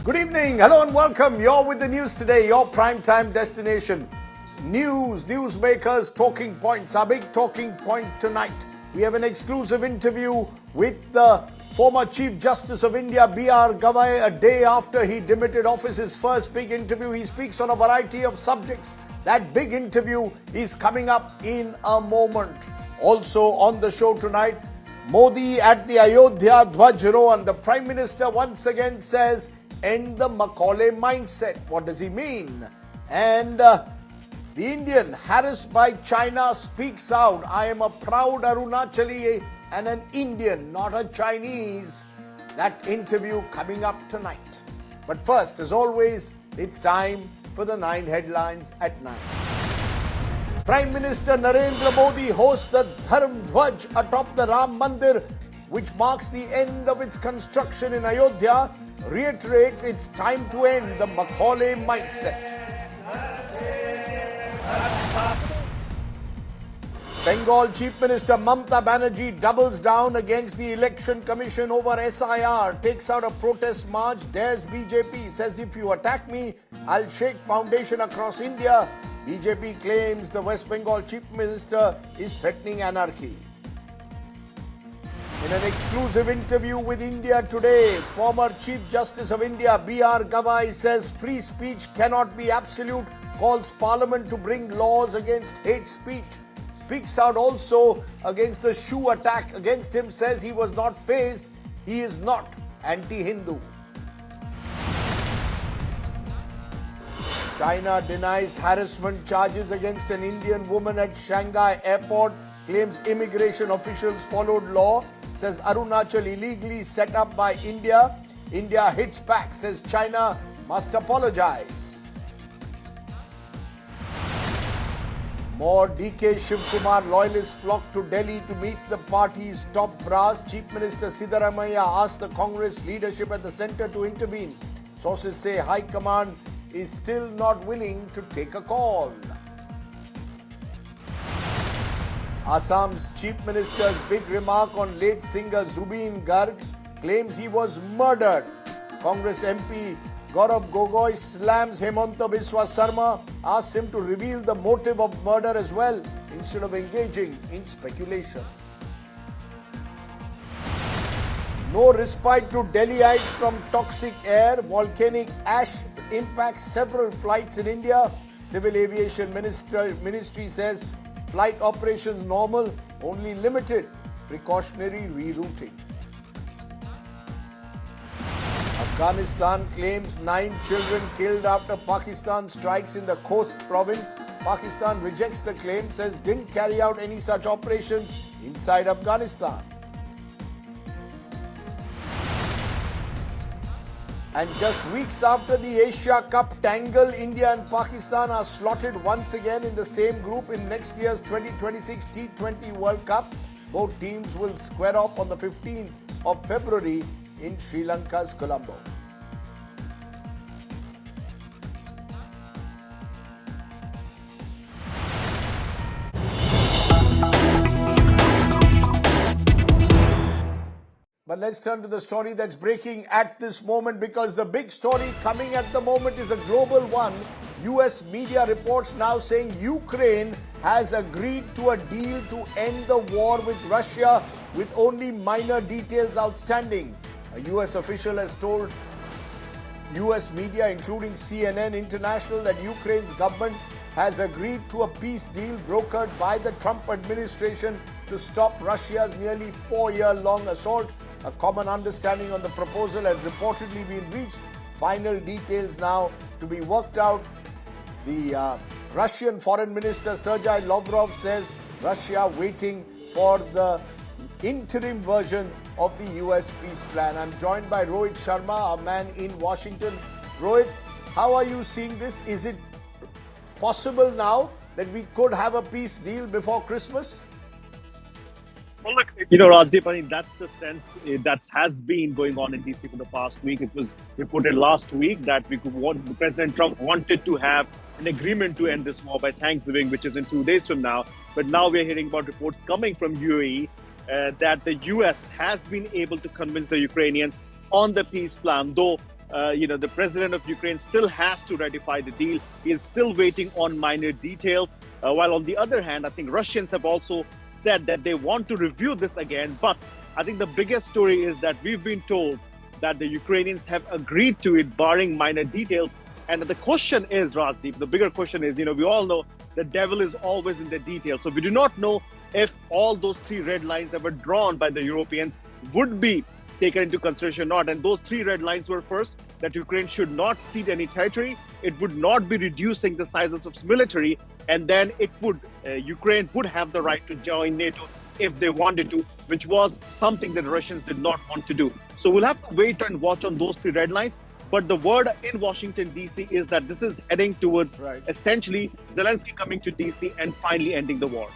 Good evening, hello and welcome. You're with the news today, your primetime destination. Newsmakers, talking points. Our big talking point tonight. We have an exclusive interview with the former Chief Justice of India, B.R. Gavai, a day after he demitted office. His first big interview. He speaks on a variety of subjects. That big interview is coming up in a moment. Also on the show tonight, Modi at the Ayodhya Dhwaj, the Prime Minister once again says, end the Macaulay mindset. What does he mean? And the Indian harassed by China speaks out. I am a proud Arunachali and an Indian, not a Chinese. That interview coming up tonight. But first, as always, it's time for the 9 headlines at 9. Prime Minister Narendra Modi hosts the Dharm Dhwaj atop the Ram Mandir, which marks the end of its construction in Ayodhya, reiterates it's time to end the Macaulay mindset. Bengal Chief Minister Mamata Banerjee doubles down against the Election Commission over SIR, takes out a protest march, dares BJP, says if you attack me, I'll shake foundation across India. BJP claims the West Bengal Chief Minister is threatening anarchy. In an exclusive interview with India Today, former Chief Justice of India, B.R. Gavai, says free speech cannot be absolute, calls Parliament to bring laws against hate speech, speaks out also against the shoe attack against him, says he was not fazed, he is not anti-Hindu. China denies harassment charges against an Indian woman at Shanghai airport, claims immigration officials followed law, says Arunachal illegally set up by India. India hits back, says China must apologize. More DK Shivkumar loyalists flock to Delhi to meet the party's top brass. Chief Minister Siddaramaiah asked the Congress leadership at the centre to intervene. Sources say High Command is still not willing to take a call. Assam's Chief Minister's big remark on late singer Zubeen Garg, claims he was murdered. Congress MP Gaurav Gogoi slams Hemanta Biswa Sarma, asks him to reveal the motive of murder as well, instead of engaging in speculation. No respite to Delhiites from toxic air. Volcanic ash impacts several flights in India. Civil Aviation Ministry says flight operations normal, only limited precautionary rerouting. Afghanistan claims 9 children killed after Pakistan strikes in the Khost province. Pakistan rejects the claim, says didn't carry out any such operations inside Afghanistan. And just weeks after the Asia Cup tangle, India and Pakistan are slotted once again in the same group in next year's 2026 T20 World Cup. Both teams will square off on the 15th of February in Sri Lanka's Colombo. But let's turn to the story that's breaking at this moment, because the big story coming at the moment is a global one. US media reports now saying Ukraine has agreed to a deal to end the war with Russia with only minor details outstanding. A US official has told US media, including CNN International, that Ukraine's government has agreed to a peace deal brokered by the Trump administration to stop Russia's nearly 4-year-long assault. A common understanding on the proposal has reportedly been reached. Final details now to be worked out. The Russian Foreign Minister Sergei Lavrov says Russia waiting for the interim version of the US peace plan. I'm joined by Rohit Sharma, a man in Washington. Rohit, how are you seeing this? Is it possible now that we could have a peace deal before Christmas? Well, look, Rajdeep, I think that's the sense that has been going on in DC for the past week. It was reported last week that President Trump wanted to have an agreement to end this war by Thanksgiving, which is in 2 days from now. But now we're hearing about reports coming from UAE that the US has been able to convince the Ukrainians on the peace plan, though the president of Ukraine still has to ratify the deal. He is still waiting on minor details. While on the other hand, I think Russians have also said that they want to review this again. But I think the biggest story is that we've been told that the Ukrainians have agreed to it, barring minor details. And the question is, Rajdeep, the bigger question is, we all know the devil is always in the details. So we do not know if all those three red lines that were drawn by the Europeans would be taken into consideration or not. And those three red lines were, first, that Ukraine should not cede any territory. It would not be reducing the sizes of its military. And then Ukraine would have the right to join NATO if they wanted to, which was something that the Russians did not want to do. So we'll have to wait and watch on those three red lines. But the word in Washington, D.C. is that this is heading towards essentially Zelensky coming to D.C. and finally ending the war.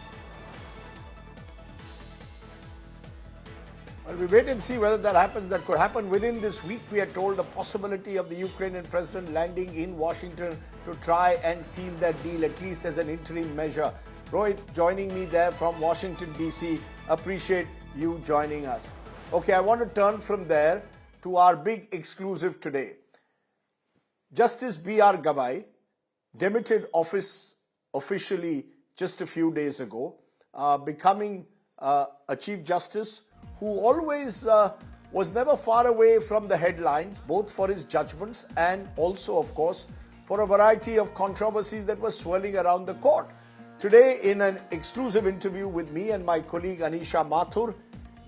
Well, we wait and see whether that happens. That could happen within this week. We are told a possibility of the Ukrainian president landing in Washington to try and seal that deal, at least as an interim measure. Rohit joining me there from Washington, D.C. Appreciate you joining us. Okay, I want to turn from there to our big exclusive today. Justice B.R. Gavai demitted office officially just a few days ago, becoming a Chief Justice who always was never far away from the headlines, both for his judgments and also, of course, for a variety of controversies that were swirling around the court. Today, in an exclusive interview with me and my colleague Anisha Mathur,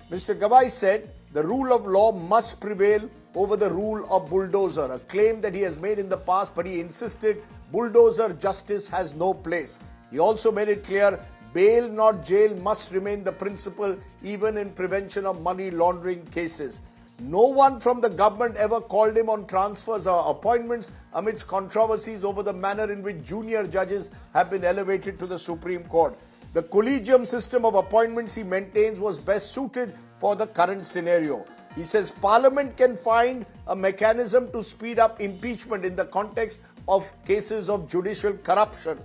Mr. Gavai said the rule of law must prevail over the rule of bulldozer, a claim that he has made in the past, but he insisted bulldozer justice has no place. He also made it clear bail, not jail, must remain the principle even in prevention of money laundering cases. No one from the government ever called him on transfers or appointments amidst controversies over the manner in which junior judges have been elevated to the Supreme Court. The Collegium system of appointments he maintains was best suited for the current scenario. He says Parliament can find a mechanism to speed up impeachment in the context of cases of judicial corruption.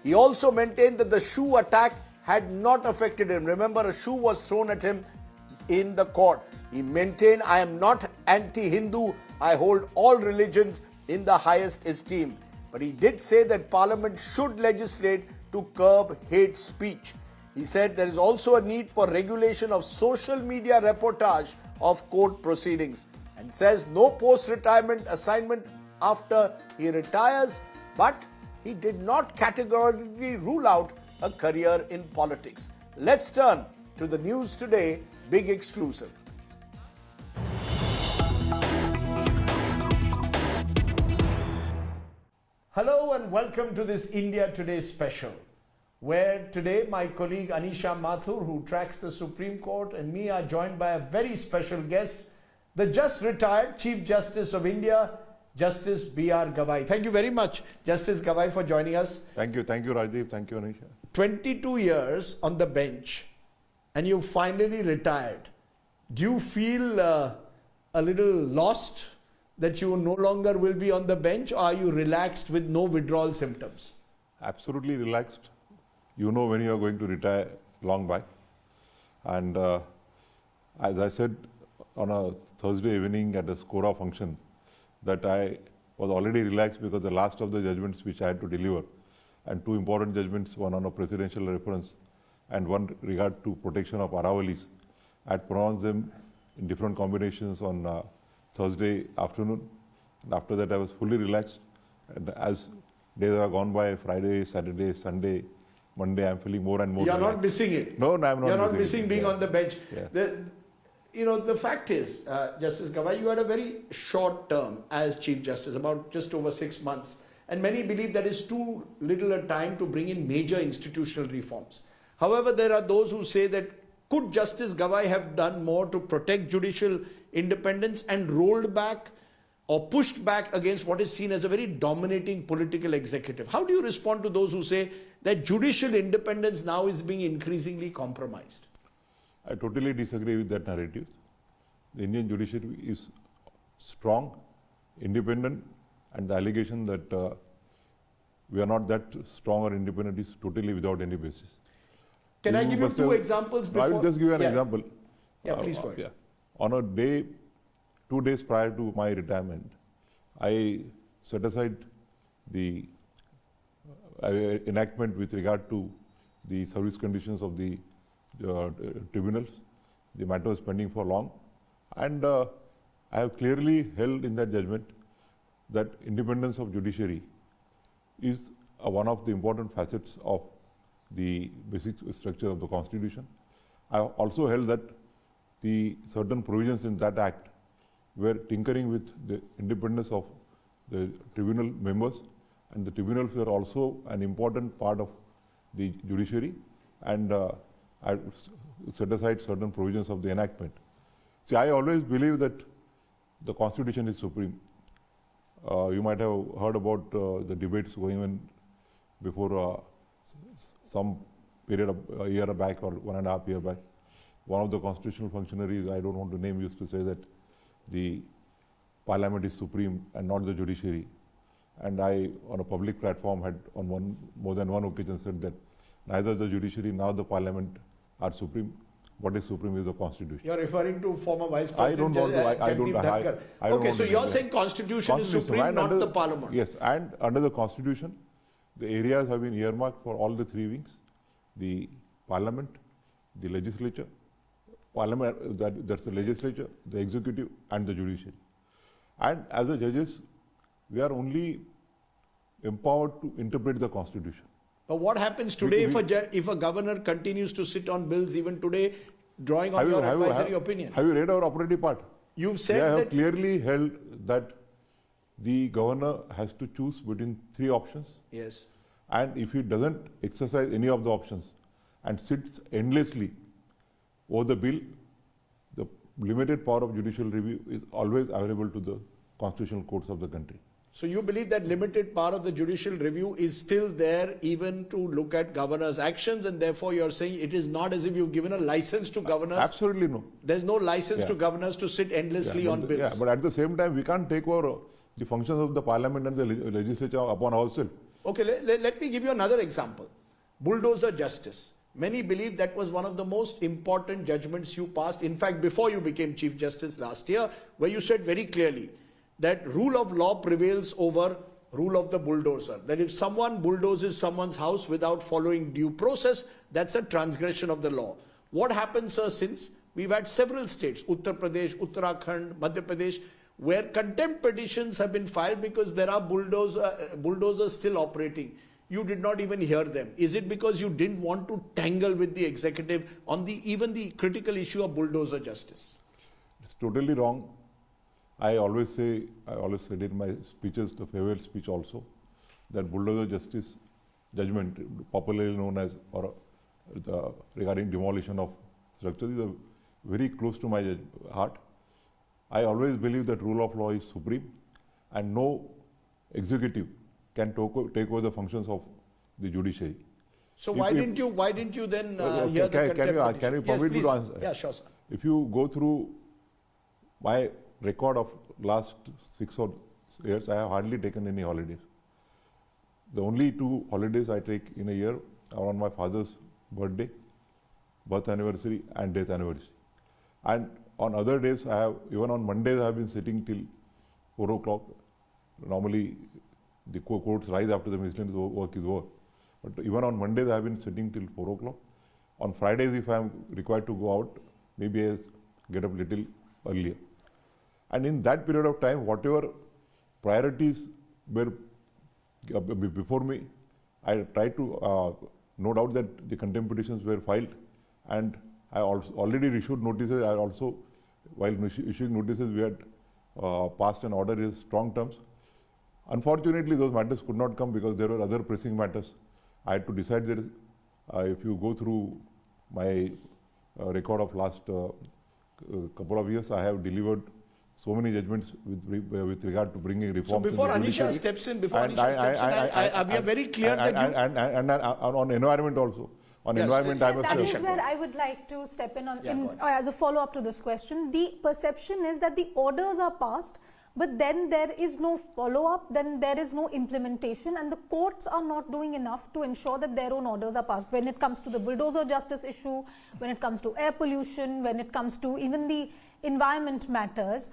He also maintained that the shoe attack had not affected him. Remember, a shoe was thrown at him in the court. He maintained, I am not anti-Hindu. I hold all religions in the highest esteem. But he did say that Parliament should legislate to curb hate speech. He said there is also a need for regulation of social media reportage of court proceedings, and says no post-retirement assignment after he retires, but he did not categorically rule out a career in politics. Let's turn to the news today, big exclusive. Hello and welcome to this India Today special, where today my colleague Anisha Mathur, who tracks the Supreme Court, and me are joined by a very special guest, the just retired Chief Justice of India, Justice B.R. Gavai. Thank you very much, Justice Gavai, for joining us. Thank you, Rajdeep. Thank you, Anisha. 22 years on the bench and you finally retired. Do you feel a little lost that you no longer will be on the bench, or are you relaxed with no withdrawal symptoms? Absolutely relaxed. You know when you are going to retire long back. And as I said on a Thursday evening at a Skora function, that I was already relaxed because the last of the judgments which I had to deliver, and two important judgments, one on a presidential reference and one regard to protection of Aravalis, I had pronounced them in different combinations on Thursday afternoon. And after that I was fully relaxed. And as days have gone by, Friday, Saturday, Sunday, Monday, I'm feeling more and more You're relaxed. not missing it. No, I'm not. You're not missing being on the bench. Yeah. The fact is, Justice Gavai, you had a very short term as Chief Justice, about just over 6 months. And many believe that is too little a time to bring in major institutional reforms. However, there are those who say that could Justice Gavai have done more to protect judicial independence and rolled back or pushed back against what is seen as a very dominating political executive? How do you respond to those who say that judicial independence now is being increasingly compromised? I totally disagree with that narrative. The Indian judiciary is strong, independent, and the allegation that we are not that strong or independent is totally without any basis. Can I give you two examples before? I will just give you an example. Yeah, please go ahead. On a day, 2 days prior to my retirement, I set aside the enactment with regard to the service conditions of the tribunals. The matter was pending for long, and I have clearly held in that judgment that independence of judiciary is one of the important facets of the basic structure of the Constitution. I have also held that the certain provisions in that act were tinkering with the independence of the tribunal members, and the tribunals were also an important part of the judiciary, and I set aside certain provisions of the enactment. See, I always believe that the Constitution is supreme. You might have heard about the debates going on before some period of a year back or 1.5 years back. One of the constitutional functionaries, I don't want to name, used to say that the parliament is supreme and not the judiciary. And I, on a public platform, had on more than one occasion said that neither the judiciary nor the parliament are supreme. What is supreme is the Constitution. You're referring to former Vice President I don't want to. I don't okay, want so to you're saying Constitution is supreme, not the Parliament. Yes, and under the Constitution, the areas have been earmarked for all the three wings: the Parliament, the Legislature, Parliament, that's the Legislature, the Executive, and the Judiciary. And as the judges, we are only empowered to interpret the Constitution. But what happens today if a governor continues to sit on bills even today, drawing on your advisory opinion? Have you read our operative part? You've said that... I have have clearly held that the governor has to choose between three options. Yes. And if he doesn't exercise any of the options and sits endlessly over the bill, the limited power of judicial review is always available to the constitutional courts of the country. So you believe that limited power of the judicial review is still there even to look at governor's actions, and therefore you're saying it is not as if you've given a license to governors? Absolutely no. There's no license to governors to sit endlessly on bills. Yeah, but at the same time, we can't take over the functions of the parliament and the legislature upon ourselves. Okay, let me give you another example. Bulldozer justice. Many believe that was one of the most important judgments you passed, in fact, before you became Chief Justice last year, where you said very clearly that rule of law prevails over rule of the bulldozer. That if someone bulldozes someone's house without following due process, that's a transgression of the law. What happens, sir, since we've had several states, Uttar Pradesh, Uttarakhand, Madhya Pradesh, where contempt petitions have been filed because there are bulldozers still operating. You did not even hear them. Is it because you didn't want to tangle with the executive on even the critical issue of bulldozer justice? It's totally wrong. I always said in my speeches, the farewell speech also, that bulldozer justice judgment, popularly known as regarding demolition of structures, is very close to my heart. I always believe that rule of law is supreme, and no executive can take over the functions of the judiciary. So why didn't you then hear the contempt? Can you permit me to answer? Yeah, sure, sir. If you go through my record of last 6 years, I have hardly taken any holidays. The only 2 holidays I take in a year are on my father's birthday, birth anniversary, and death anniversary. And on other days, even on Mondays, I have been sitting till 4 o'clock. Normally, the courts rise after the miscellaneous work is over. But even on Mondays, I have been sitting till 4 o'clock. On Fridays, if I am required to go out, maybe I get up a little earlier. And in that period of time, whatever priorities were before me, I tried to note out that the contempt petitions were filed, and I also already issued notices. I also, while issuing notices, we had passed an order in strong terms. Unfortunately, those matters could not come because there were other pressing matters. I had to decide that if you go through my record of last couple of years, I have delivered so many judgments with regard to bringing reforms. So before Anisha steps in, we are very clear that you... And on environment also. On environment, I must that is where I would like to step in as a follow-up to this question. The perception is that the orders are passed, but then there is no follow-up, then there is no implementation, and the courts are not doing enough to ensure that their own orders are passed. When it comes to the bulldozer justice issue, when it comes to air pollution, when it comes to even the environment matters,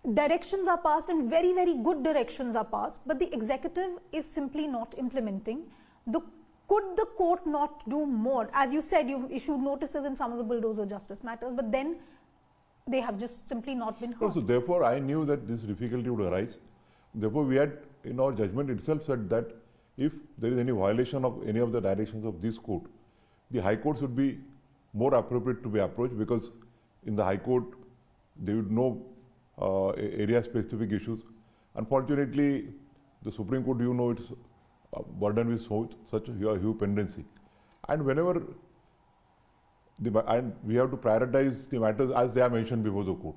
directions are passed and very, very good directions are passed, but the executive is simply not implementing. Could the court not do more? As you said, you've issued notices in some of the bulldozer justice matters, but then they have just simply not been heard. So therefore, I knew that this difficulty would arise. Therefore, we had in our judgment itself said that if there is any violation of any of the directions of this court, the High Court should be more appropriate to be approached, because in the High Court, they would know area-specific issues. Unfortunately, the Supreme Court, you know, it's burdened with such a huge pendency. And whenever and we have to prioritize the matters as they are mentioned before the court.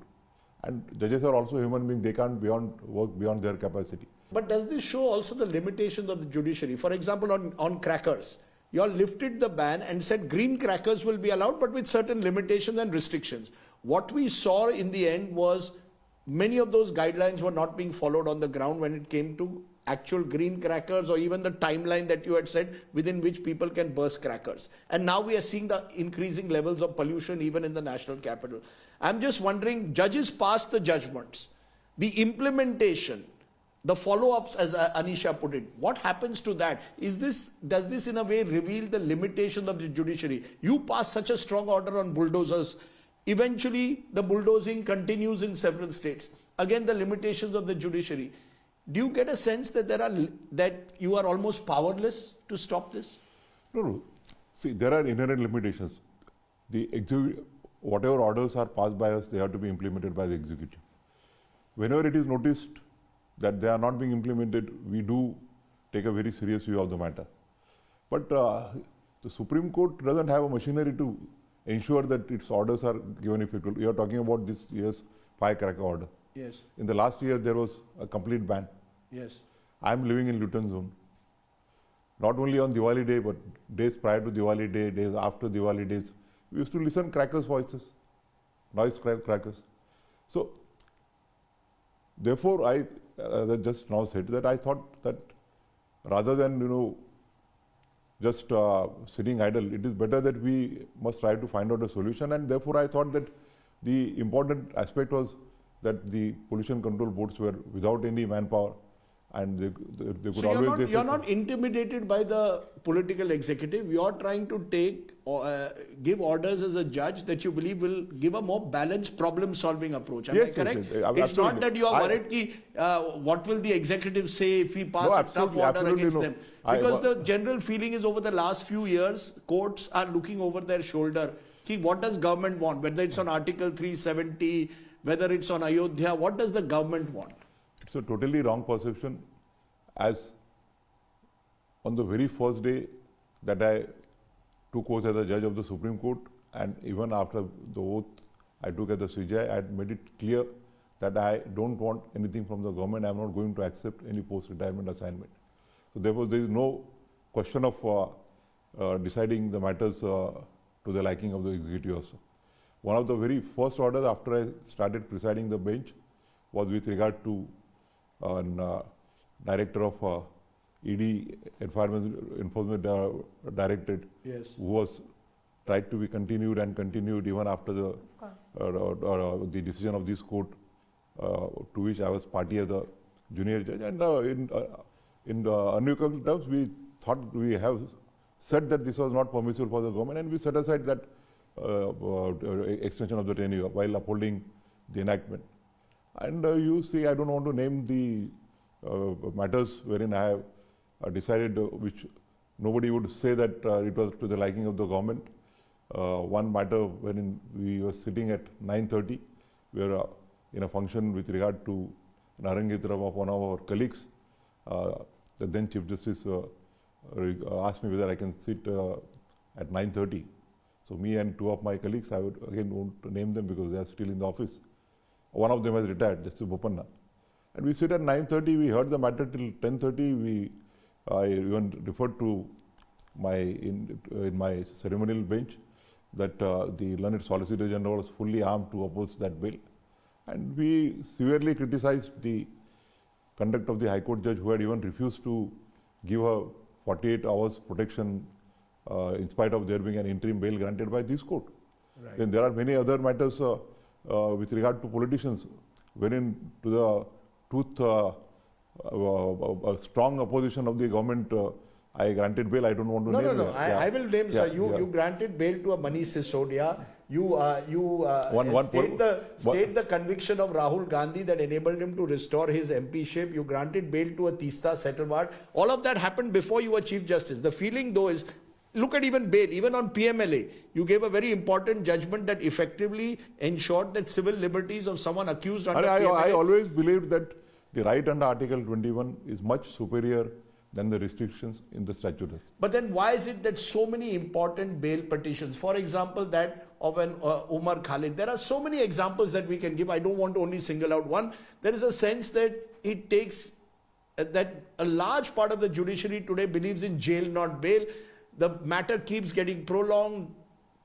And judges are also human beings, they can't work beyond their capacity. But does this show also the limitations of the judiciary? For example, on crackers, you all lifted the ban and said green crackers will be allowed, but with certain limitations and restrictions. What we saw in the end was many of those guidelines were not being followed on the ground when it came to actual green crackers, or even the timeline that you had said within which people can burst crackers. And now we are seeing the increasing levels of pollution even in the national capital. I'm just wondering, judges pass the judgments, the implementation, the follow-ups, as Anisha put it, what happens to that? Does this in a way reveal the limitations of the judiciary? You pass such a strong order on bulldozers, eventually the bulldozing continues in several states. Again, the limitations of the judiciary. Do you get a sense that that you are almost powerless to stop this? No. See, there are inherent limitations. Whatever orders are passed by us, they have to be implemented by the executive. Whenever it is noticed that they are not being implemented, we do take a very serious view of the matter. But the Supreme Court doesn't have a machinery to ensure that its orders are given effect. You are talking about this year's firecracker order. Yes. In the last year, there was a complete ban. Yes. I am living in Luton zone. Not only on Diwali day, but days prior to Diwali day, days after Diwali days, we used to listen crackers' voices, noise crackers. So, therefore, as I just now said, that I thought that rather than, just sitting idle, it is better that we must try to find out a solution. And therefore, I thought that the important aspect was that the pollution control boards were without any manpower, and they could so always... you're not intimidated by the political executive. You're trying to give orders as a judge that you believe will give a more balanced problem-solving approach. Am I correct? Yes, it's not that you are worried what will the executive say if we pass a tough order against them. Because the general feeling is over the last few years, courts are looking over their shoulder. What does government want? Whether it's on Article 370, whether it's on Ayodhya, what does the government want? It's a totally wrong perception, as on the very first day that I took oath as a judge of the Supreme Court, and even after the oath I took as the CJI, I had made it clear that I don't want anything from the government. I am not going to accept any post-retirement assignment. So therefore, there is no question of deciding the matters to the liking of the executive also. One of the very first orders after I started presiding the bench was with regard to director of ED, Enforcement Directorate, yes, who was tried to be continued even after the decision of this court, to which I was party as a junior judge. And in the unequivocal terms, we thought we have said that this was not permissible for the government, and we set aside that extension of the tenure while upholding the enactment. And you see, I don't want to name the matters wherein I have decided which nobody would say that it was to the liking of the government. One matter wherein we were sitting at 9:30, we were in a function with regard to an Arangitram of one of our colleagues. The then Chief Justice asked me whether I can sit at 9:30. So me and two of my colleagues, I would again want to name them because they are still in the office. One of them has retired, Justice Bopanna. And we sit at 9:30, we heard the matter till 10:30. I even referred to in my ceremonial bench that the learned Solicitor General was fully armed to oppose that bill. And we severely criticized the conduct of the High Court judge, who had even refused to give her 48 hours protection in spite of there being an interim bail granted by this court. Right. Then there are many other matters with regard to politicians. wherein to the strong opposition of the government, I granted bail. I don't want to No, name no, no. it. I will name, sir. Yeah. You granted bail to a Manish Sisodia. You One state the conviction of Rahul Gandhi that enabled him to restore his MP-ship. You granted bail to a Teesta Setalwad. All of that happened before you were Chief Justice. The feeling though is, look at even bail, even on PMLA, you gave a very important judgment that effectively ensured that civil liberties of someone accused under PMLA. I always believed that the right under Article 21 is much superior than the restrictions in the statute. But then why is it that so many important bail petitions, for example, that of an Umar Khalid, there are so many examples that we can give. I don't want to only single out one. There is a sense that it takes, that a large part of the judiciary today believes in jail, not bail. The matter keeps getting prolonged,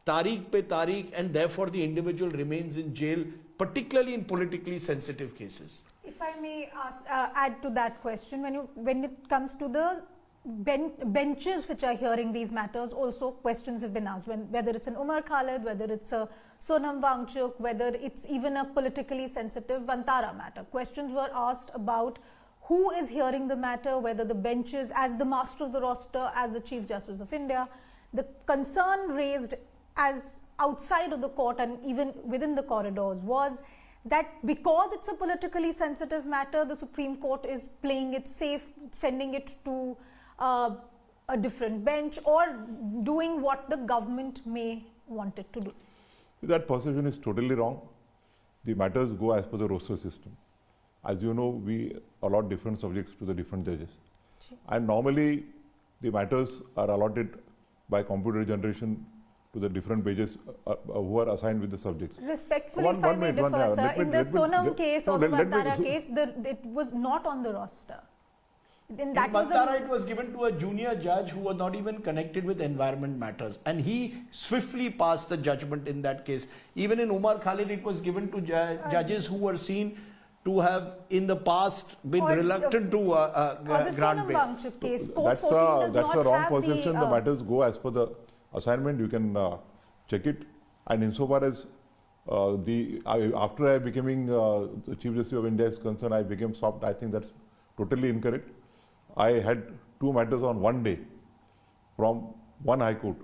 tariq pe tariq, and therefore the individual remains in jail, particularly in politically sensitive cases. If I may add to that question, when it comes to the benches which are hearing these matters, also questions have been asked, whether it's an Umar Khalid, whether it's a Sonam Wangchuk, whether it's even a politically sensitive Vantara matter. Questions were asked about who is hearing the matter, whether the benches, as the master of the roster, as the Chief Justice of India. The concern raised as outside of the court and even within the corridors was that because it's a politically sensitive matter, the Supreme Court is playing it safe, sending it to a different bench, or doing what the government may want it to do. That perception is totally wrong. The matters go as per the roster system. As you know, we allot different subjects to the different judges. Sure. And normally, the matters are allotted by computer generation to the different pages who are assigned with the subjects. Respectfully, if I may differ, sir, in the Sonam case or the Vantara case, it was not on the roster. In Vantara, it was given to a junior judge who was not even connected with environment matters, and he swiftly passed the judgment in that case. Even in Umar Khalid, it was given to judges who were seen to have in the past been reluctant to grant bail. Case, that's a wrong perception. The matters go as per the assignment. You can check it. And insofar as after I becoming the Chief Justice of India is concerned, I became soft. I think that's totally incorrect. I had two matters on one day from one High Court,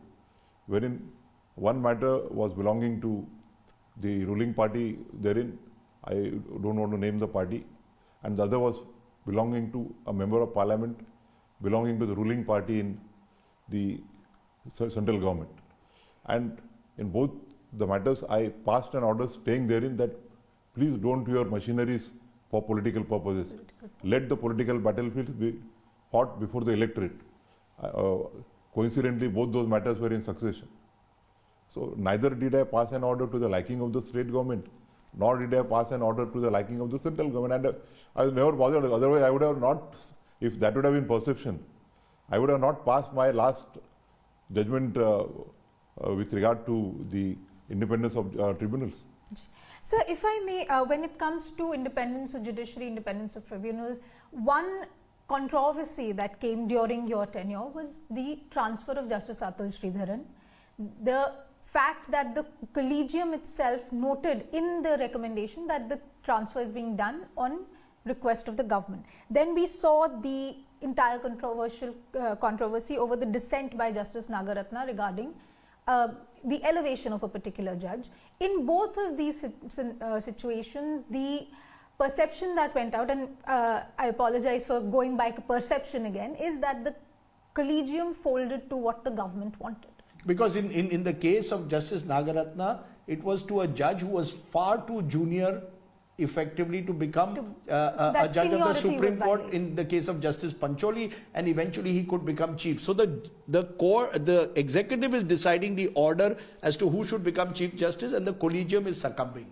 wherein one matter was belonging to the ruling party therein. I don't want to name the party, and the other was belonging to a member of parliament belonging to the ruling party in the central government. And in both the matters, I passed an order stating therein that please don't use machineries for political purposes. Let the political battlefields be fought before the electorate. Coincidentally, both those matters were in succession. So neither did I pass an order to the liking of the state government, nor did I pass an order to the liking of the central government. And I was never bothered. Otherwise, I would have not, if that would have been perception, I would have not passed my last judgment with regard to the independence of tribunals. Sir, if I may, when it comes to independence of judiciary, independence of tribunals, one controversy that came during your tenure was the transfer of Justice Atul Sridharan. The fact that the Collegium itself noted in the recommendation that the transfer is being done on request of the government. Then we saw the entire controversy over the dissent by Justice Nagaratna regarding the elevation of a particular judge. In both of these situations, the perception that went out, and I apologize for going by perception again, is that the Collegium folded to what the government wanted. Because in the case of Justice Nagaratna, it was to a judge who was far too junior effectively to become a judge of the Supreme Court in the case of Justice Pancholi, and eventually he could become chief. So the executive is deciding the order as to who should become Chief Justice, and the Collegium is succumbing.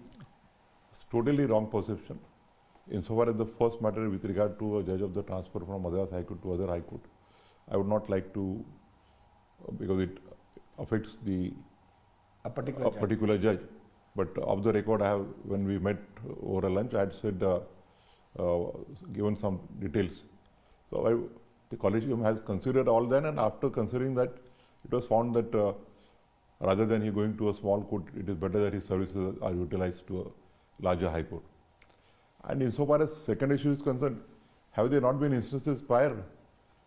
It's totally wrong perception. Insofar as the first matter with regard to a judge of the transfer from Madras High Court to other High Court, I would not like to, because it affects a particular judge. But off the record, I have, when we met over a lunch, I had said, given some details. So the Collegium has considered all that, and after considering that, it was found that rather than he going to a small court, it is better that his services are utilized to a larger High Court. And insofar as second issue is concerned, have there not been instances prior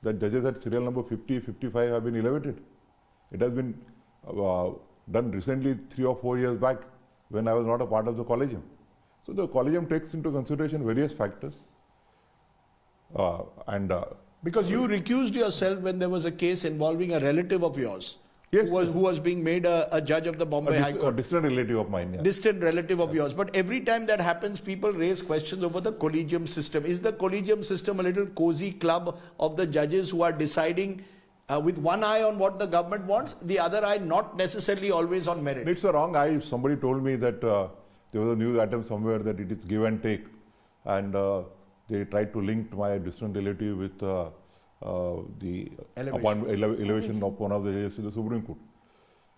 that judges at serial number 50, 55 have been elevated? It has been done recently 3 or 4 years back when I was not a part of the Collegium. So the Collegium takes into consideration various factors. Because you recused yourself when there was a case involving a relative of yours. Yes, who was being made a judge of the Bombay High Court. A distant relative of mine. Yeah. Distant relative of yours. But every time that happens, people raise questions over the Collegium system. Is the Collegium system a little cozy club of the judges who are deciding with one eye on what the government wants, the other eye not necessarily always on merit? It's a wrong eye. Somebody told me that there was a news item somewhere that it is give and take. And they tried to link my distant relative with the elevation of one of the judges to the Supreme Court.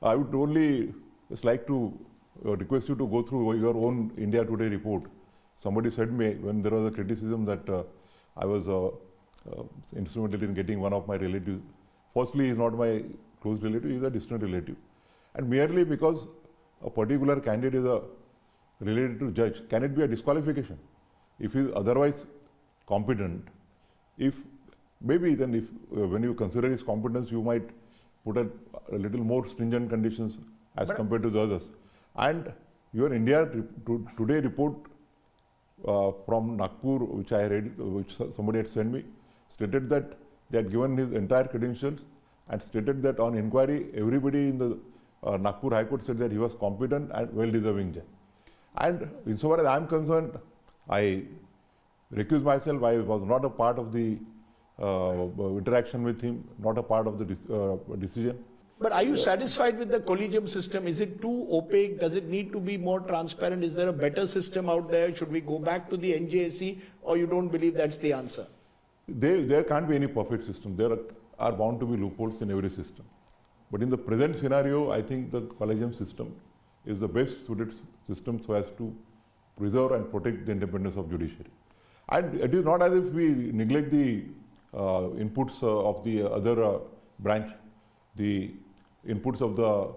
I would only just like to request you to go through your own India Today report. Somebody said me when there was a criticism that I was instrumental in getting one of my relatives. Firstly, he is not my close relative, he is a distant relative. And merely because a particular candidate is a related to judge, can it be a disqualification? If he is otherwise competent, maybe then if when you consider his competence, you might put a little more stringent conditions as compared to the others. And your India Today report from Nagpur, which I read, which somebody had sent me, stated that they had given his entire credentials and stated that on inquiry, everybody in the Nagpur High Court said that he was competent and well-deserving judge. And insofar as I am concerned, I recuse myself. I was not a part of the interaction with him, not a part of the decision. But are you satisfied with the Collegium system? Is it too opaque? Does it need to be more transparent? Is there a better system out there? Should we go back to the NJSC, or you don't believe that's the answer? There can't be any perfect system. There are bound to be loopholes in every system. But in the present scenario, I think the Collegium system is the best suited system so as to preserve and protect the independence of judiciary. And it is not as if we neglect the inputs of the other branch, the inputs of the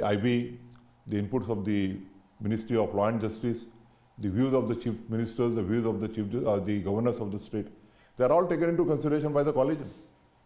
IB, the inputs of the Ministry of Law and Justice, the views of the chief ministers, the views of the governors of the state. They are all taken into consideration by the Collegium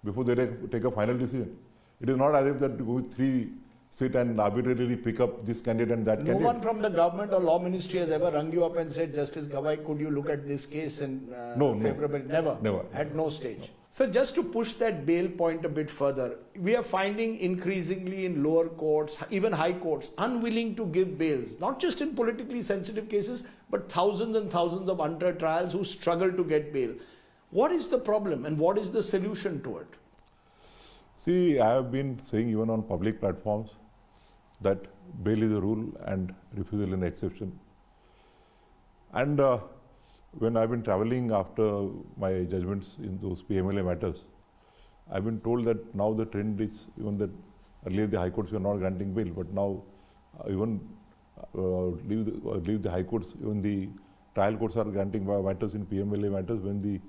before they take a final decision. It is not as if that with 3 sit and arbitrarily pick up this candidate and that candidate. No one from the government or law ministry has ever rung you up and said, Justice Gavai, could you look at this case and favorable? No. Never. At no stage. So just to push that bail point a bit further, we are finding increasingly in lower courts, even high courts, unwilling to give bails, not just in politically sensitive cases, but thousands and thousands of under trials who struggle to get bail. What is the problem and what is the solution to it? See, I have been saying even on public platforms that bail is a rule and refusal an exception. And when I've been traveling after my judgments in those PMLA matters, I've been told that now the trend is even that earlier the high courts were not granting bail, but now even leave the high courts, even the trial courts are granting matters in PMLA matters when the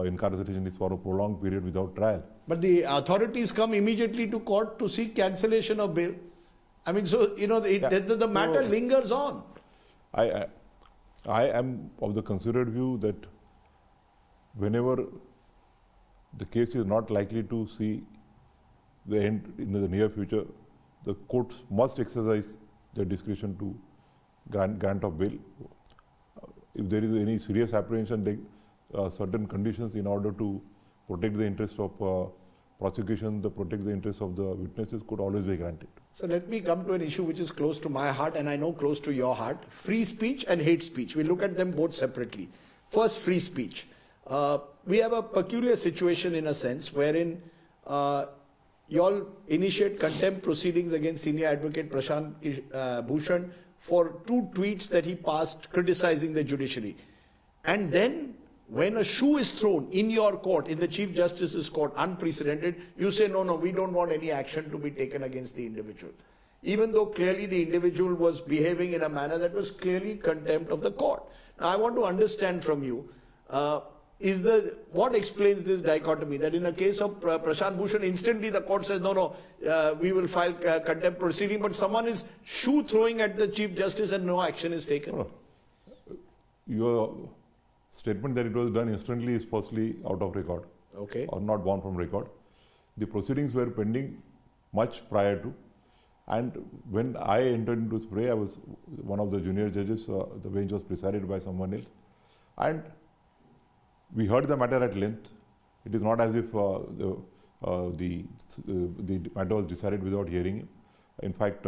incarceration is for a prolonged period without trial. But the authorities come immediately to court to seek cancellation of bail. I mean, so, you know, the matter lingers on. I am of the considered view that whenever the case is not likely to see the end in the near future, the courts must exercise their discretion to grant of bail. If there is any serious apprehension, certain conditions in order to protect the interest of prosecution, protect the interest of the witnesses could always be granted. So let me come to an issue which is close to my heart and I know close to your heart. Free speech and hate speech. We look at them both separately. First, free speech. We have a peculiar situation in a sense wherein you all initiate contempt proceedings against senior advocate Prashant Bhushan for 2 tweets that he passed criticizing the judiciary. And then when a shoe is thrown in your court, in the Chief Justice's court, unprecedented, you say, no, we don't want any action to be taken against the individual. Even though clearly the individual was behaving in a manner that was clearly contempt of the court. Now, I want to understand from you, what explains this dichotomy? That in a case of Prashant Bhushan, instantly the court says, no, we will file contempt proceeding, but someone is shoe throwing at the Chief Justice and no action is taken. your statement that it was done instantly is firstly out of record. Okay. Or not born from record. The proceedings were pending much prior to. And when I entered into Spray, I was one of the junior judges. The bench was presided by someone else. And we heard the matter at length. It is not as if the matter was decided without hearing him. In fact,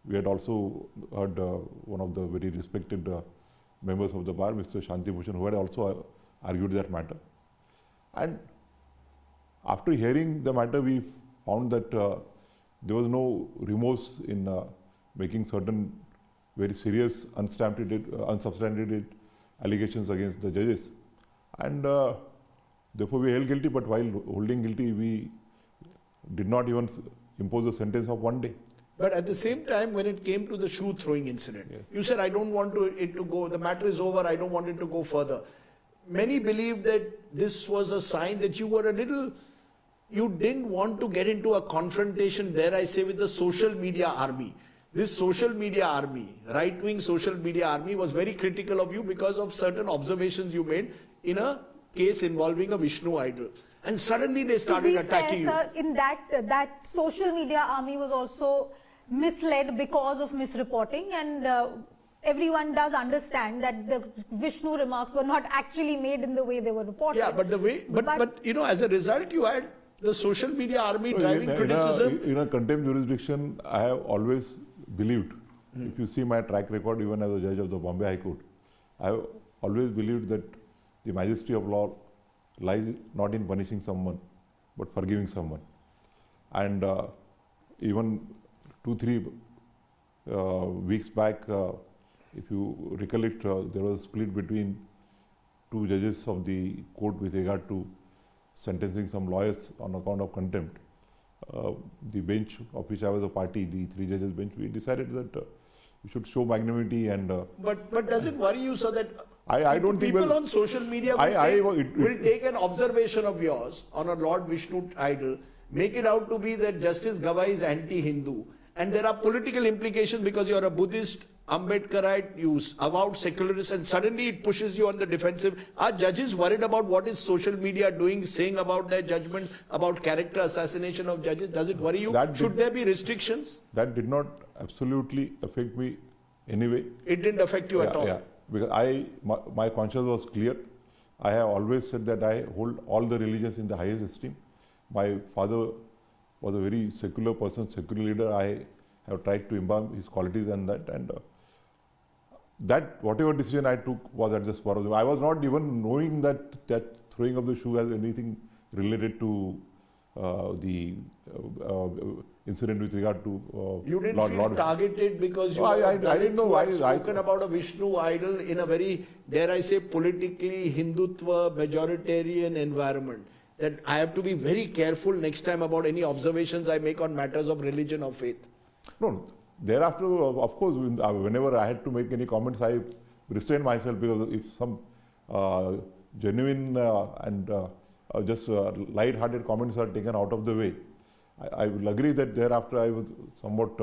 we had also heard one of the very respected members of the bar, Mr. Shanti Bhushan, who had also argued that matter. And after hearing the matter, we found that there was no remorse in making certain very serious, unsubstantiated allegations against the judges. And therefore, we held guilty, but while holding guilty, we did not even impose a sentence of 1 day. But at the same time, when it came to the shoe throwing incident, you said, I don't want it to go, the matter is over, I don't want it to go further. Many believed that this was a sign that you were you didn't want to get into a confrontation, dare I say, with the social media army. This social media army, right-wing social media army, was very critical of you because of certain observations you made in a case involving a Vishnu idol. And suddenly they started attacking you. Sir, in that social media army was also misled because of misreporting, and everyone does understand that the Vishnu remarks were not actually made in the way they were reported. Yeah, but you know, as a result, you had the social media army driving criticism. In a contempt jurisdiction, I have always believed, if you see my track record even as a judge of the Bombay High Court, I have always believed that the majesty of law lies not in punishing someone, but forgiving someone. And even 2-3 weeks back, if you recollect, there was a split between two judges of the court with regard to sentencing some lawyers on account of contempt. The bench of which I was a party, the 3 judges bench, we decided that we should show magnanimity and... But does it worry you so that I don't think people on social media will take an observation of yours on a Lord Vishnu idol, make it out to be that Justice Gavai is anti-Hindu, and there are political implications because you are a Buddhist, Ambedkarite, you avowed secularist, and suddenly it pushes you on the defensive. Are judges worried about what is social media doing, saying about their judgment, about character assassination of judges? Does it worry you? Should there be restrictions? That did not absolutely affect me anyway. It didn't affect you at all? Yeah, because my conscience was clear. I have always said that I hold all the religions in the highest esteem. My father was a very secular person, secular leader. I have tried to imbibe his qualities and that whatever decision I took was at the spur of the moment. I was not even knowing that throwing of the shoe has anything related to the incident with regard to you didn't feel targeted because you I didn't know why spoken about a Vishnu idol in a very, dare I say, politically Hindutva majoritarian environment. That I have to be very careful next time about any observations I make on matters of religion or faith. No. Thereafter, of course, whenever I had to make any comments, I restrained myself, because if some genuine and just light-hearted comments are taken out of the way, I will agree that thereafter I was somewhat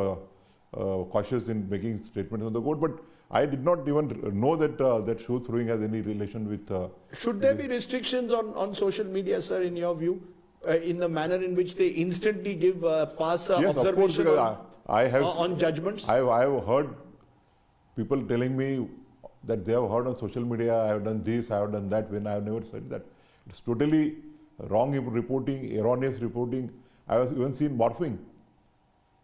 cautious in making statements on the court, but I did not even know that that shoe throwing has any relation with... Should there be restrictions on social media, sir, in your view, in the manner in which they instantly give pass observation on judgments? I have heard people telling me that they have heard on social media, I have done this, I have done that, when I have never said that. It's totally wrong reporting, erroneous reporting. I have even seen morphing.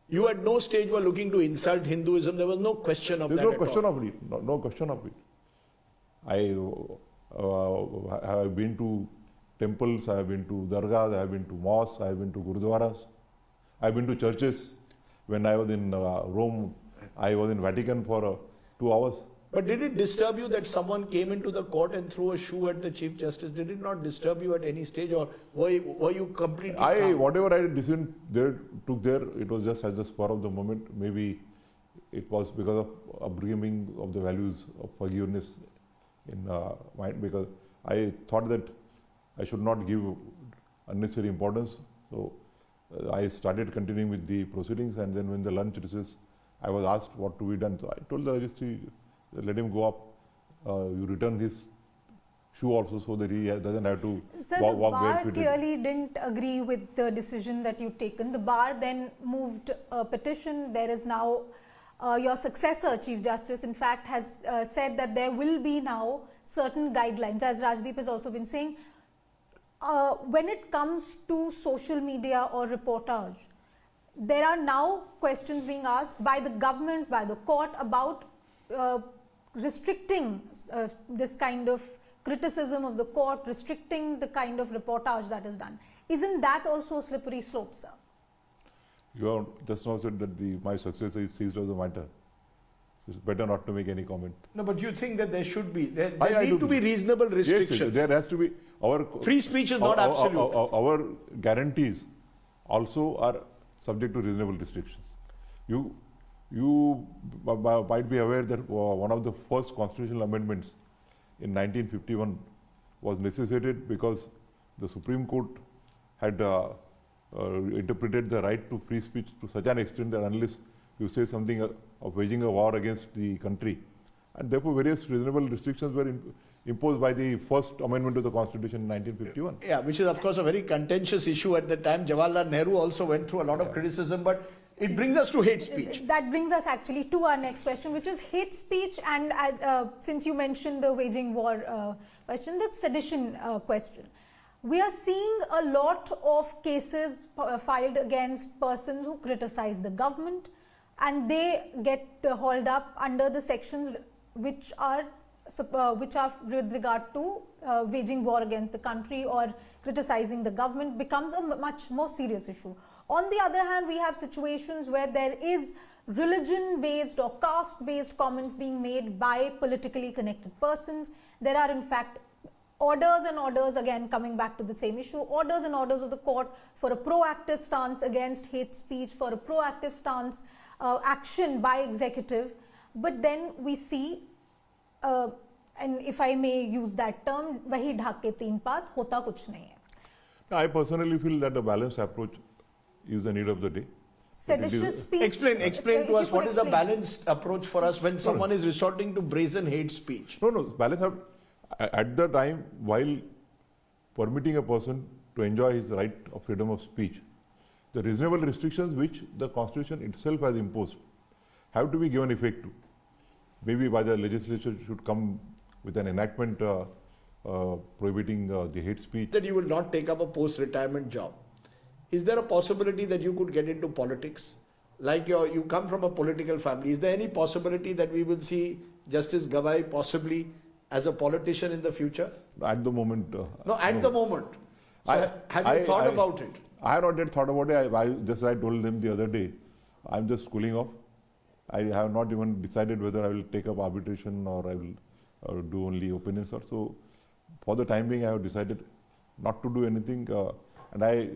You at no stage were looking to insult Hinduism. There was no question of that. There's no question of it. No question of it. I have been to temples, I have been to dargahs, I have been to mosques, I have been to gurudwaras, I have been to churches. When I was in Rome, I was in Vatican for 2 hours. But did it disturb you that someone came into the court and threw a shoe at the Chief Justice? Did it not disturb you at any stage, or were you completely calm? Whatever I decision took there, it was just at the spur of the moment. Maybe it was because of upbringing of the values of forgiveness in mind, because I thought that I should not give unnecessary importance. So I started continuing with the proceedings, and then when the lunch recess, I was asked what to be done. So I told the registry, let him go up you return his shoe also so that he doesn't have to Sir, walk the bar barefooted. clearly didn't agree with the decision that you've taken. The bar then moved a petition. There is now your successor, Chief Justice, in fact, has said that there will be now certain guidelines, as Rajdeep has also been saying. When it comes to social media or reportage, there are now questions being asked by the government, by the court, about restricting this kind of criticism of the court, restricting the kind of reportage that is done. Isn't that also a slippery slope, sir? You have just now said that my successor is seized as a matter. So it's better not to make any comment. No, but you think that there should be, there I need to be reasonable restrictions. Yes, there has to be. Our Free speech is not absolute. Our guarantees also are subject to reasonable restrictions. You might be aware that one of the first constitutional amendments in 1951 was necessitated because the Supreme Court had interpreted the right to free speech to such an extent that unless you say something of waging a war against the country, and therefore various reasonable restrictions were imposed by the first amendment to the Constitution in 1951. Yeah, which is of course a very contentious issue at the time. Jawaharlal Nehru also went through a lot of criticism, but it brings us to hate speech. That brings us actually to our next question, which is hate speech, and since you mentioned the waging war question, the sedition question. We are seeing a lot of cases filed against persons who criticize the government, and they get hauled up under the sections which are with regard to waging war against the country or criticizing the government, becomes a much more serious issue. On the other hand, we have situations where there is religion-based or caste-based comments being made by politically connected persons. There are in fact orders and orders, again coming back to the same issue, orders and orders of the court for a proactive stance against hate speech, for a proactive stance, action by executive. But then we see, and if I may use that term, wahi dhak ke teen paat, hota kuch nahi hai. I personally feel that a balanced approach is the need of the day. Seditious speech. Explain to us what is a balanced approach for us when someone is resorting to brazen hate speech. No, balance at the time while permitting a person to enjoy his right of freedom of speech, the reasonable restrictions which the Constitution itself has imposed have to be given effect to. Maybe by the legislature should come with an enactment prohibiting the hate speech. That you will not take up a post-retirement job. Is there a possibility that you could get into politics? Like you come from a political family. Is there any possibility that we will see Justice Gavai possibly as a politician in the future? At the moment. The moment. So have you thought about it? I have not yet thought about it. I told them the other day, I'm just cooling off. I have not even decided whether I will take up arbitration or I will do only opinions. So for the time being, I have decided not to do anything. And I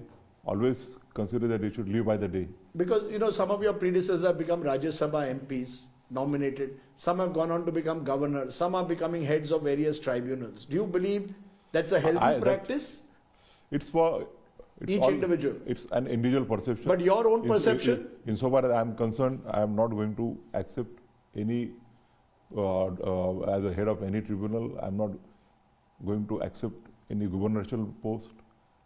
always consider that you should live by the day. Because, some of your predecessors have become Rajya Sabha MPs, nominated. Some have gone on to become governors. Some are becoming heads of various tribunals. Do you believe that's a healthy practice? It's for each individual. It's an individual perception. But your own perception? Insofar as I am concerned, I am not going to accept any, as a head of any tribunal, I am not going to accept any gubernatorial post.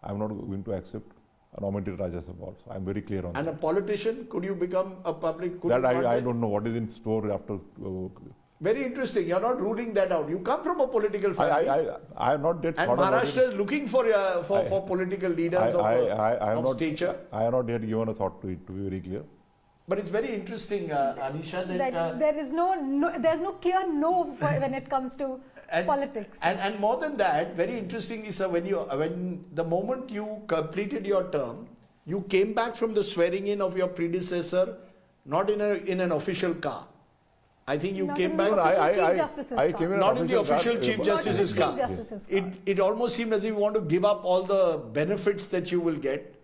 I am not going to accept a nominated Rajya Sabha also. I am very clear on that. And a politician, could you become a public? That I don't know what is in store after. Very interesting. You are not ruling that out. You come from a political family. I have not yet thought about it. And Maharashtra is looking for political leaders of stature. I have not yet given a thought to it, to be very clear. But it's very interesting, Anisha, that there's no clear no when it comes to politics. And more than that, very interestingly, sir, when the moment you completed your term, you came back from the swearing in of your predecessor, not in an official car. I think you came back. I came in not in the official Chief Justice's car. It almost seemed as if you want to give up all the benefits that you will get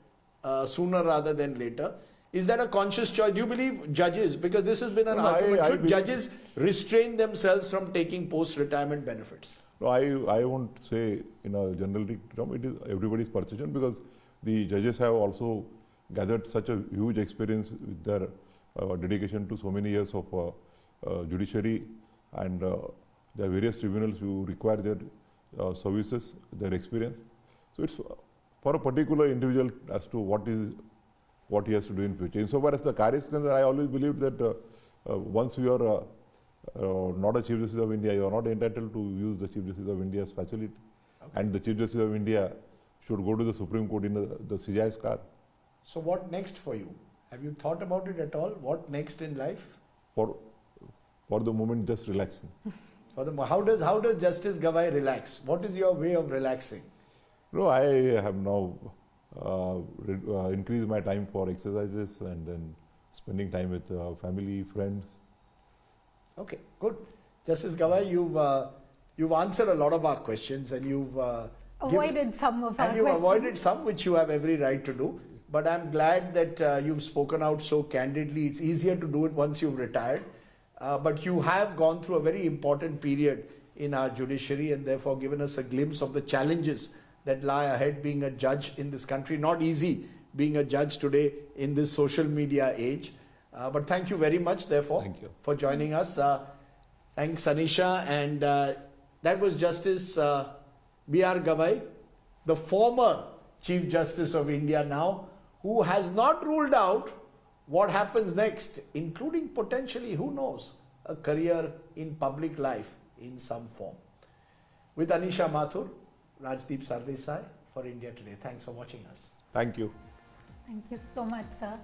sooner rather than later. Is that a conscious choice? Do you believe judges, because this has been an argument, should judges restrain themselves from taking post-retirement benefits? No, I won't say in a general term. It is everybody's perception, because the judges have also gathered such a huge experience with their dedication to so many years of judiciary and There are various tribunals who require their services, their experience. So it's for a particular individual as to what he has to do in future. Insofar as the carrier is concerned, I always believed that once you are not a Chief Justice of India, you are not entitled to use the Chief Justice of India's facility. Okay. And the Chief Justice of India should go to the Supreme Court in the CJI's car. So what next for you? Have you thought about it at all? What next in life? For the moment, just relaxing. How does Justice Gavai relax? What is your way of relaxing? No, I have now increased my time for exercises and then spending time with family, friends. Okay, good. Justice Gavai, you've answered a lot of our questions and you've avoided some of our and you've questions. avoided some which you have every right to do. But I'm glad that you've spoken out so candidly. It's easier to do it once you've retired. But you have gone through a very important period in our judiciary and therefore given us a glimpse of the challenges that lie ahead being a judge in this country. Not easy being a judge today in this social media age. But thank you very much, therefore, for joining us. Thanks, Anisha. And that was Justice B.R. Gavai, the former Chief Justice of India now, who has not ruled out what happens next, including potentially, who knows, a career in public life in some form. With Anisha Mathur, Rajdeep Sardesai for India Today. Thanks for watching us. Thank you. Thank you so much, sir.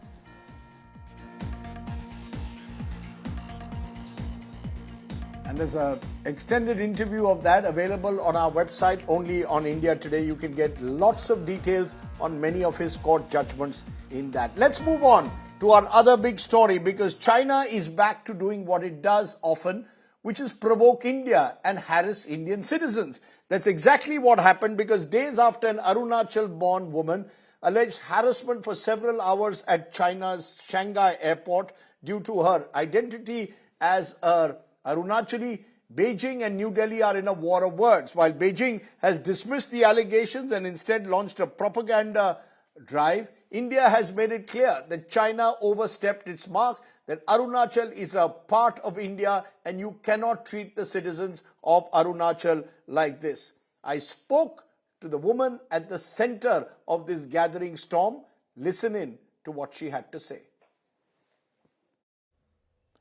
And there's an extended interview of that available on our website, only on India Today. You can get lots of details on many of his court judgments in that. Let's move on to our other big story, because China is back to doing what it does often, which is provoke India and harass Indian citizens. That's exactly what happened, because days after an Arunachal-born woman alleged harassment for several hours at China's Shanghai airport due to her identity as a Arunachali, Beijing and New Delhi are in a war of words. While Beijing has dismissed the allegations and instead launched a propaganda drive, India has made it clear that China overstepped its mark, that Arunachal is a part of India and you cannot treat the citizens of Arunachal like this. I spoke to the woman at the center of this gathering storm. Listen in to what she had to say.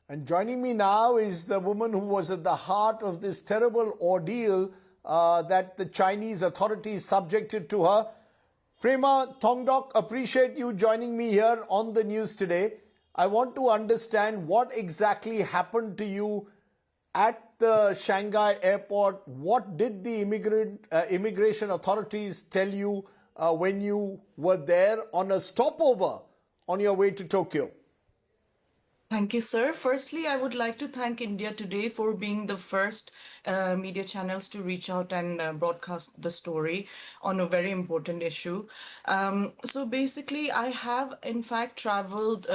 And joining me now is the woman who was at the heart of this terrible ordeal that the Chinese authorities subjected to her. Prema Thongdok, appreciate you joining me here on the news today. I want to understand what exactly happened to you at the Shanghai airport. What did the immigration authorities tell you when you were there on a stopover on your way to Tokyo? Thank you, sir. Firstly, I would like to thank India Today for being the first media channels to reach out and broadcast the story on a very important issue. So basically, I have in fact traveled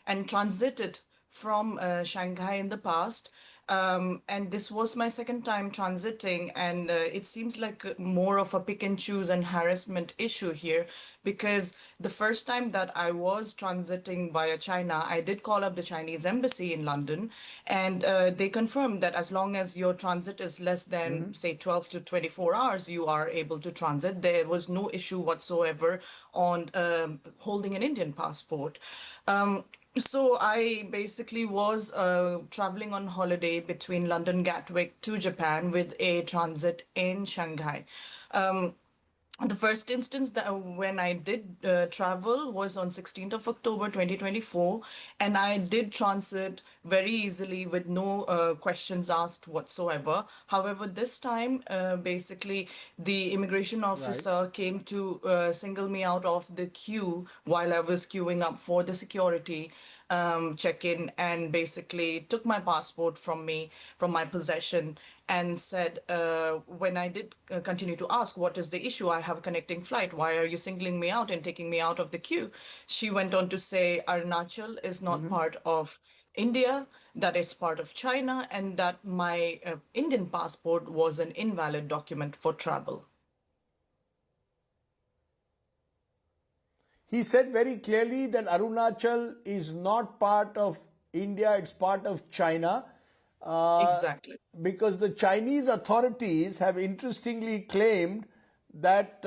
and transited from Shanghai in the past. And this was my second time transiting, and it seems like more of a pick and choose and harassment issue here, because the first time that I was transiting via China, I did call up the Chinese embassy in London, and they confirmed that as long as your transit is less than, say, 12 to 24 hours, you are able to transit. There was no issue whatsoever on holding an Indian passport. So I basically was traveling on holiday between London Gatwick to Japan with a transit in Shanghai. The first instance that when I did travel was on 16th of October 2024, and I did transit very easily with no questions asked whatsoever. However, this time, basically, the immigration officer came to single me out of the queue while I was queuing up for the security check-in, and basically took my passport from me, from my possession, and said, when I did continue to ask, what is the issue? I have a connecting flight. Why are you singling me out and taking me out of the queue? She went on to say, Arunachal is not part of India, that it's part of China, and that my Indian passport was an invalid document for travel. He said very clearly that Arunachal is not part of India, it's part of China. Exactly. because the Chinese authorities have interestingly claimed that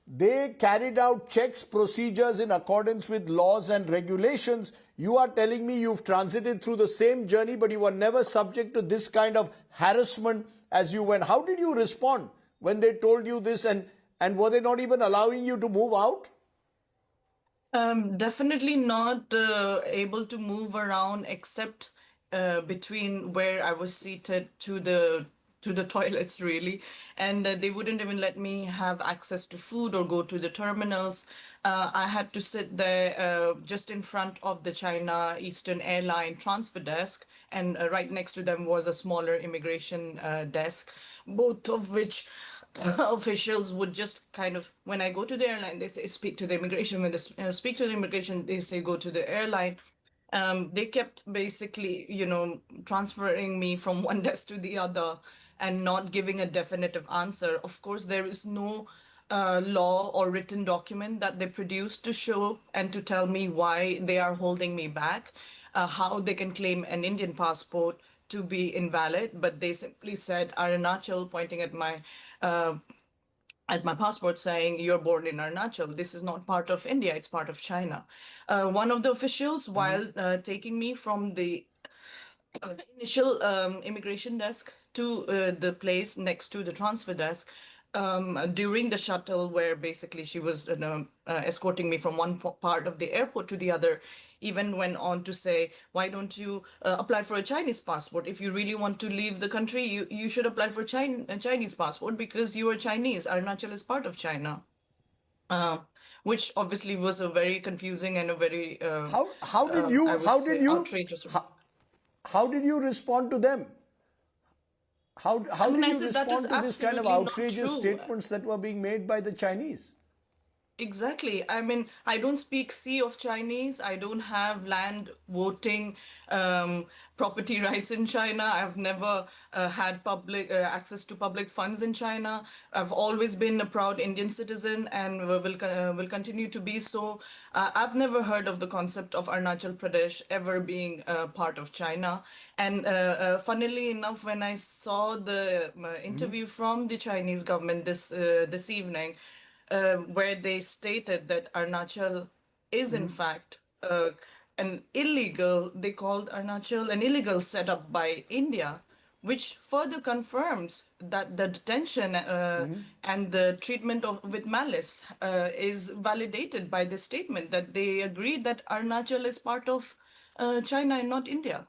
they carried out checks, procedures in accordance with laws and regulations. You are telling me you've transited through the same journey, but you were never subject to this kind of harassment as you went. How did you respond when they told you this, and were they not even allowing you to move out? Definitely not able to move around except between where I was seated to the toilets really, and they wouldn't even let me have access to food or go to the terminals. I had to sit there just in front of the China Eastern Airline transfer desk, and right next to them was a smaller immigration desk, both of which officials would just kind of, when I go to the airline, they say speak to the immigration. When they speak to the immigration, they say go to the airline. They kept basically, transferring me from one desk to the other and not giving a definitive answer. Of course, there is no law or written document that they produce to show and to tell me why they are holding me back, how they can claim an Indian passport to be invalid, but they simply said Arunachal, pointing at my passport saying you're born in Arunachal. This is not part of India, it's part of China. One of the officials, while taking me from the initial immigration desk to the place next to the transfer desk, during the shuttle where basically she was escorting me from one part of the airport to the other, even went on to say, why don't you apply for a Chinese passport? If you really want to leave the country, you should apply for a Chinese passport because you are Chinese. Arunachal is part of China. Which obviously was a very confusing and a very How did you I would how say did you outrageous. how did you respond to them? How mean, did I you said that is respond to this kind of absolutely not outrageous true. statements that were being made by the Chinese? Exactly. I mean, I don't speak C of Chinese. I don't have land, voting, property rights in China. I've never had public access to public funds in China. I've always been a proud Indian citizen and will continue to be so. I've never heard of the concept of Arunachal Pradesh ever being part of China. And funnily enough, when I saw the interview from the Chinese government this evening, where they stated that Arunachal is in fact an illegal, they called Arunachal an illegal setup by India, which further confirms that the detention and the treatment of with malice is validated by the statement that they agreed that Arunachal is part of China and not India.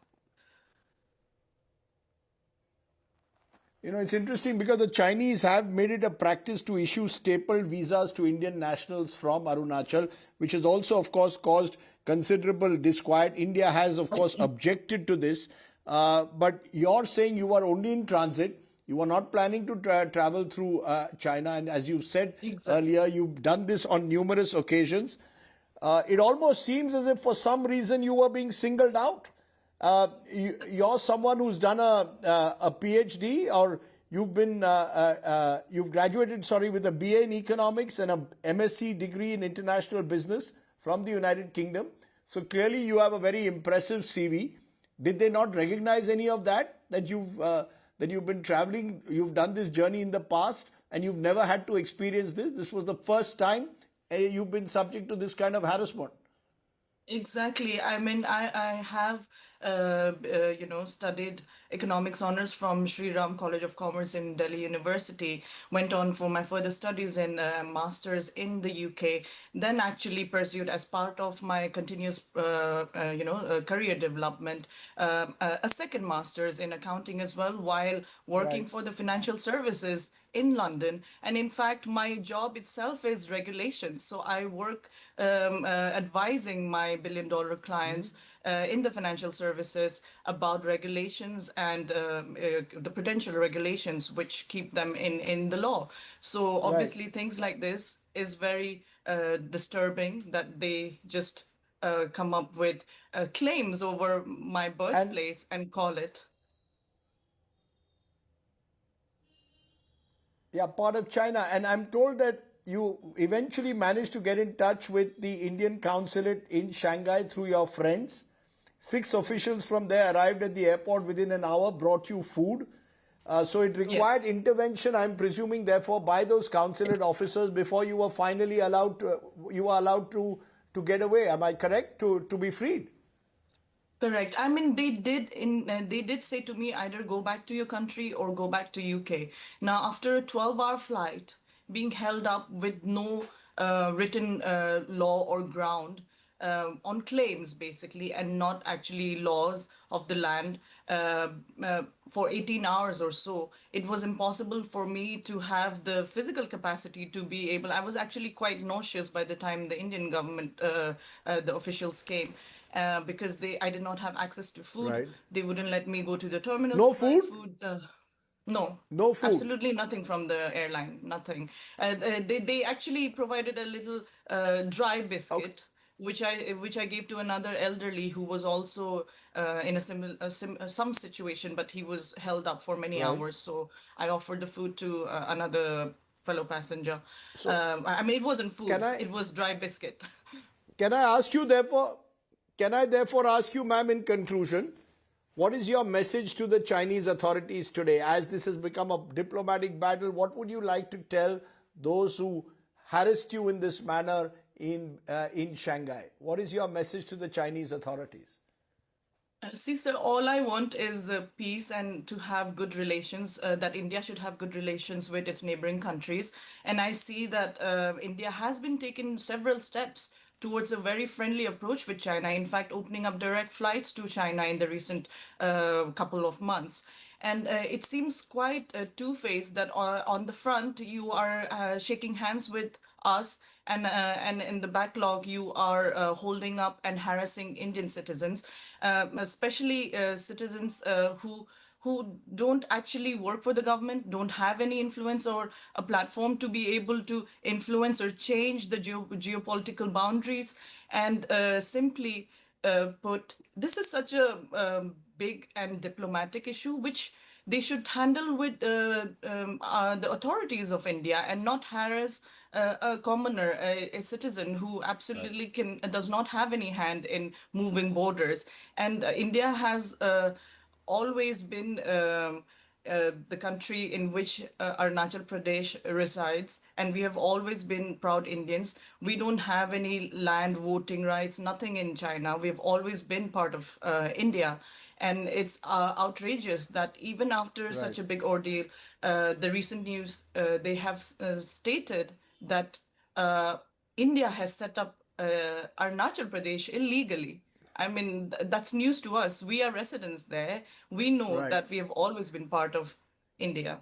It's interesting because the Chinese have made it a practice to issue stapled visas to Indian nationals from Arunachal, which has also, of course, caused considerable disquiet. India has, of course, objected to this. But you're saying you are only in transit. You are not planning to travel through China. And as you said earlier, you've done this on numerous occasions. It almost seems as if for some reason you were being singled out. You're someone who's done a PhD, or you've graduated, with a BA in economics and a MSc degree in international business from the United Kingdom. So clearly you have a very impressive CV. Did they not recognize any of that you've been traveling, you've done this journey in the past, and you've never had to experience this? This was the first time you've been subject to this kind of harassment. Exactly. I mean, I have, studied economics honors from Sri Ram College of Commerce in Delhi University, went on for my further studies in masters in the UK, then actually pursued as part of my continuous, career development, a second master's in accounting as well, while working Right. for the financial services in London. And in fact, my job itself is regulations. So I work advising my billion-dollar clients in the financial services about regulations and the potential regulations which keep them in the law. So obviously, things like this is very disturbing that they just come up with claims over my And birthplace and call it. yeah, part of China. And I'm told that you eventually managed to get in touch with the Indian consulate in Shanghai through your friends. 6 officials from there arrived at the airport within an hour, brought you food. So it required Yes. intervention, I'm presuming, therefore, by those consulate officers before you were finally allowed to get away. Am I correct? To be freed? Correct. I mean, they did say to me either go back to your country or go back to UK. Now, after a 12-hour flight, being held up with no written law or ground on claims, basically, and not actually laws of the land uh, for 18 hours or so, it was impossible for me to have the physical capacity to be able. I was actually quite nauseous by the time the Indian government, the officials came. Because I did not have access to food. Right. They wouldn't let me go to the terminals No to buy food? food. No, No food? absolutely nothing from the airline, nothing. They actually provided a little dry biscuit, which I gave to another elderly who was also in some situation, but he was held up for many Right. hours. So I offered the food to another fellow passenger. So I mean, it wasn't food; can I it was dry biscuit. can I ask you therefore? Can I therefore ask you, ma'am, in conclusion, what is your message to the Chinese authorities today? As this has become a diplomatic battle, what would you like to tell those who harassed you in this manner in Shanghai? What is your message to the Chinese authorities? See, sir, all I want is peace and to have good relations, that India should have good relations with its neighboring countries. And I see that India has been taking several steps towards a very friendly approach with China, in fact, opening up direct flights to China in the recent couple of months. And it seems quite two-faced that on the front you are shaking hands with us, and in the backlog you are holding up and harassing Indian citizens, especially citizens who don't actually work for the government, don't have any influence or a platform to be able to influence or change the geopolitical boundaries, and simply put, this is such a big and diplomatic issue which they should handle with the authorities of India, and not harass a commoner, a citizen who absolutely does not have any hand in moving borders. And India has always been the country in which Arunachal Pradesh resides, and we have always been proud Indians. We don't have any land voting rights, nothing in China. We've always been part of India. And it's outrageous that even after such a big ordeal, the recent news, they have stated that India has set up Arunachal Pradesh illegally. I mean, that's news to us. We are residents there. We know Right. that we have always been part of India.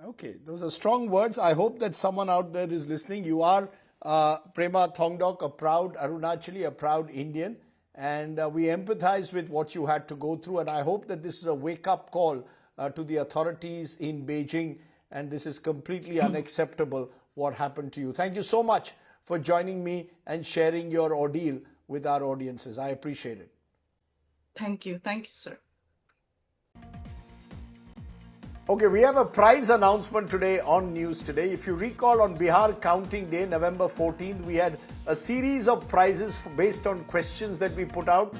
Okay, those are strong words. I hope that someone out there is listening. You are Prema Thongdok, a proud Arunachali, a proud Indian, and we empathize with what you had to go through. And I hope that this is a wake-up call to the authorities in Beijing, and this is completely unacceptable what happened to you. Thank you so much for joining me and sharing your ordeal with our audiences. I appreciate it. Thank you, sir. Okay, we have a prize announcement today on Newstoday. If you recall, on Bihar Counting Day, November 14th, we had a series of prizes based on questions that we put out.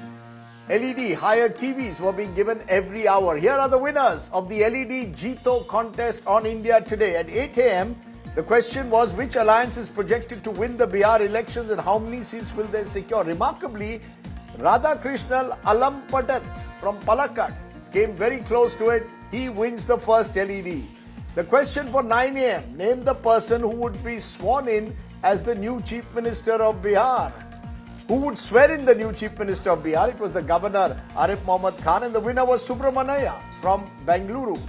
LED higher TVs were being given every hour. Here are the winners of the LED Jeeto contest on India Today. At 8 a.m., the question was, which alliance is projected to win the Bihar elections and how many seats will they secure? Remarkably, Radhakrishnan Alampadat from Palakkad came very close to it. He wins the first LED. The question for 9 a.m. name the person who would be sworn in as the new Chief Minister of Bihar. Who would swear in the new Chief Minister of Bihar? It was the Governor Arif Mohammad Khan, and the winner was Subramaniya from Bengaluru.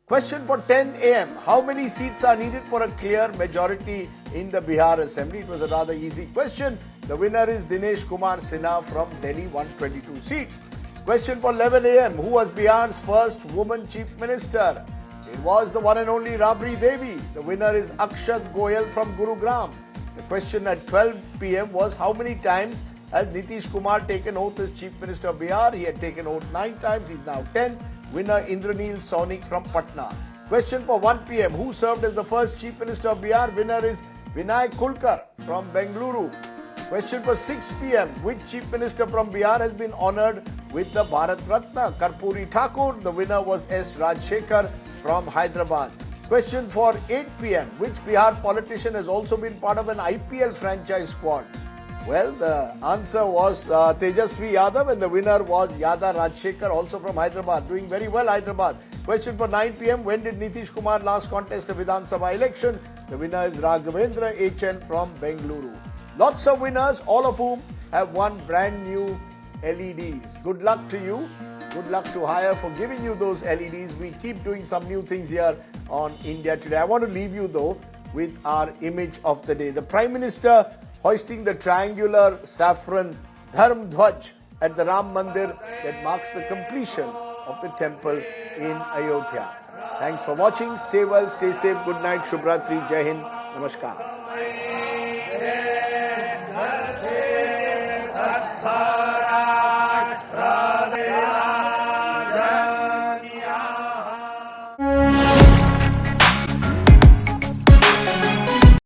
Question for 10 a.m. How many seats are needed for a clear majority in the Bihar Assembly? It was a rather easy question. The winner is Dinesh Kumar Sinha from Delhi, 122 seats. Question for 11 a.m. Who was Bihar's first woman Chief Minister? It was the one and only Rabri Devi. The winner is Akshat Goyal from Gurugram. The question at 12 p.m. was, how many times has Nitish Kumar taken oath as Chief Minister of Bihar? He had taken oath 9 times. He's now 10th. Winner Indraneel Sonik from Patna. Question for 1 p.m. Who served as the first Chief Minister of Bihar? Winner is Vinay Kulkar from Bengaluru. Question for 6 p.m. Which Chief Minister from Bihar has been honoured with the Bharat Ratna? Karpuri Thakur. The winner was S. Rajshekhar from Hyderabad. Question for 8 p.m. Which Bihar politician has also been part of an IPL franchise squad? Well, the answer was Tejasvi Yadav, and the winner was Yada Rajshekhar, also from Hyderabad. Doing very well, Hyderabad. Question for 9 p.m. When did Nitish Kumar last contest a Vidhan Sabha election? The winner is Raghavendra HN from Bengaluru. Lots of winners, all of whom have won brand new LEDs. Good luck to you. Good luck to Hire for giving you those LEDs. We keep doing some new things here on India Today. I want to leave you though with our image of the day. The Prime Minister hoisting the triangular saffron Dharm Dhwaj at the Ram Mandir that marks the completion of the temple in Ayodhya. Thanks for watching. Stay well, stay safe. Good night. Shubhratri. Jai Hind. Namaskar.